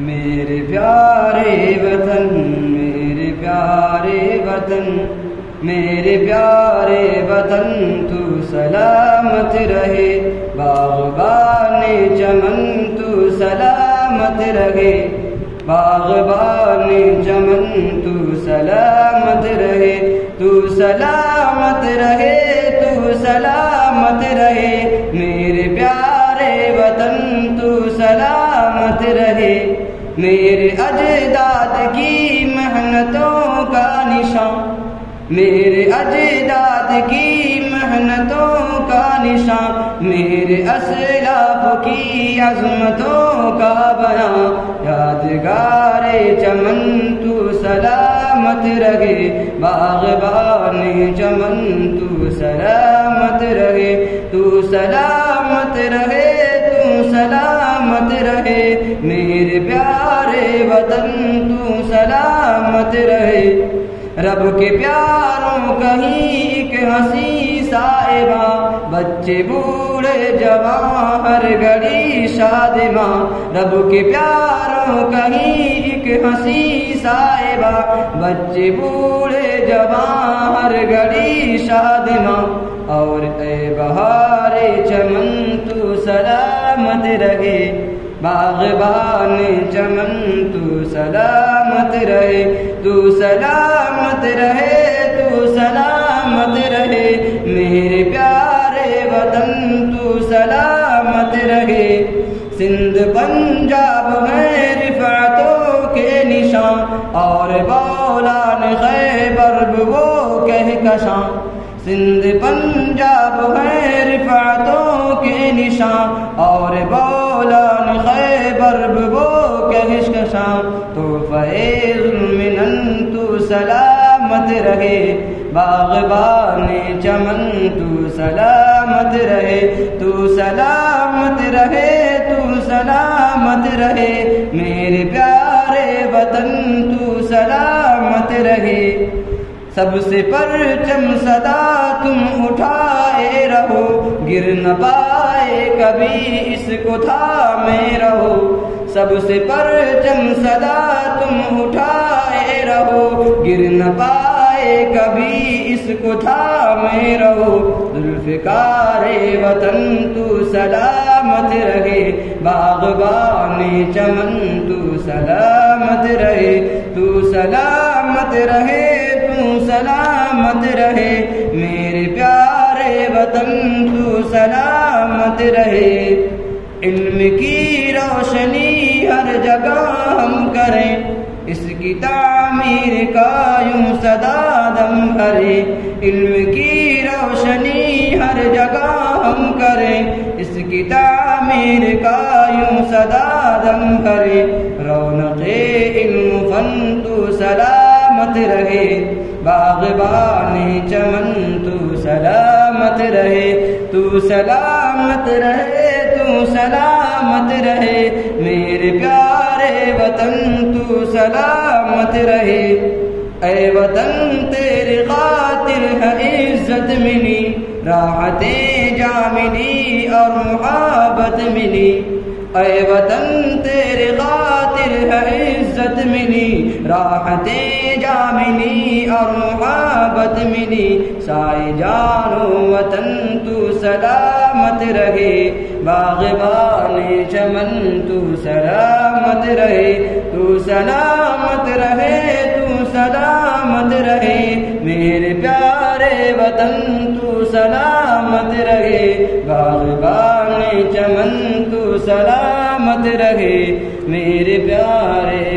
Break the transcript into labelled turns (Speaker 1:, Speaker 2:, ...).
Speaker 1: میرے پیارے وطن، میرے پیارے وطن، میرے پیارے وطن، تو سلامت رہے، باغبان چمن تو سلامت رہے، باغبان چمن تو سلامت رہے، تو سلامت رہے، تو سلامت رہے، میرے پیارے وطن تو سلامت رہے، میرے اجداد کی محنتوں کا نشان، میرے اجداد کی محنتوں کا نشان، میرے اسلاف کی عظمتوں کا بیان، یادگار چمن تو سلامت رہے، باغبان چمن تو سلامت رہے، تو سلامت رہے، تو سلامت رہے، میرے پیارے وطن تو سلامت رہے۔ رب کے پیاروں کہیں ایک ہنسی صاحباں، بچے بوڑھے جوان ہر گھڑی شادماں، رب کے پیاروں کہیں ایک ہنسی صاحباں، بچے بوڑھے جوان ہر گھڑی شادماں، اور اے بہار چمن تو سلامت رہے، باغبان چمن تو سلامت رہے، تو سلامت رہے، تو سلامت رہے، میرے پیارے وطن تو سلامت رہے۔ سندھ پنجاب ہے رفعتوں کے نشان، اور بولان خیبر وہ کہکشاں، سندھ پنجاب ہے رفعتوں کے نشان، اور بولان خیبر وہ کہکشاں، تو فیض المنن تو سلامت رہے، باغبان چمن تو سلامت رہے، تو سلامت رہے، تو سلامت رہے، میرے پیارے وطن تو سلامت رہے۔ سب سے پرچم صدا تم اٹھائے رہو، گر نہ پائے کبھی اس کو تھامے رہو، سب سے پرچم صدا تم اٹھائے رہو، گر نہ پائے کبھی اس کو تھامے رہو، ذوالفقار وطن تو سلامت رہے، باغبان چمن تو سلامت رہے، تو سلامت رہے، تو سلامت رہے، میرے پیارے وطن تو سلامت رہے۔ علم کی روشنی ہر جگہ ہم کریں، اس کی تعمیر کا یوں صدا دم بھرے، علم کی روشنی ہر جگہ ہم کریں، اس کی تعمیر کا یوں صدا دم بھرے، رونق علم فن تو سلامت رہے، باغبان چمن تو سلامت رہے، تو سلامت رہے، تو سلامت رہے، میرے پیارے وطن تو سلامت رہے۔ اے وطن تیرے خاطر ہے عزت ملی، راحتیں جا ملی اور محبت ملی، اے وطن تیرے خاطر ہے عزت ملی، راحتیں جا ملی اور محبت ملی، سائے جانو وطن تو سلامت رہے، باغبان چمن تو سلامت رہے، تو سلامت رہے، تو سلامت رہے، میرے پیارے وطن تو سلامت رہے، باغبان چمن تو سلامت رہے، میرے پیارے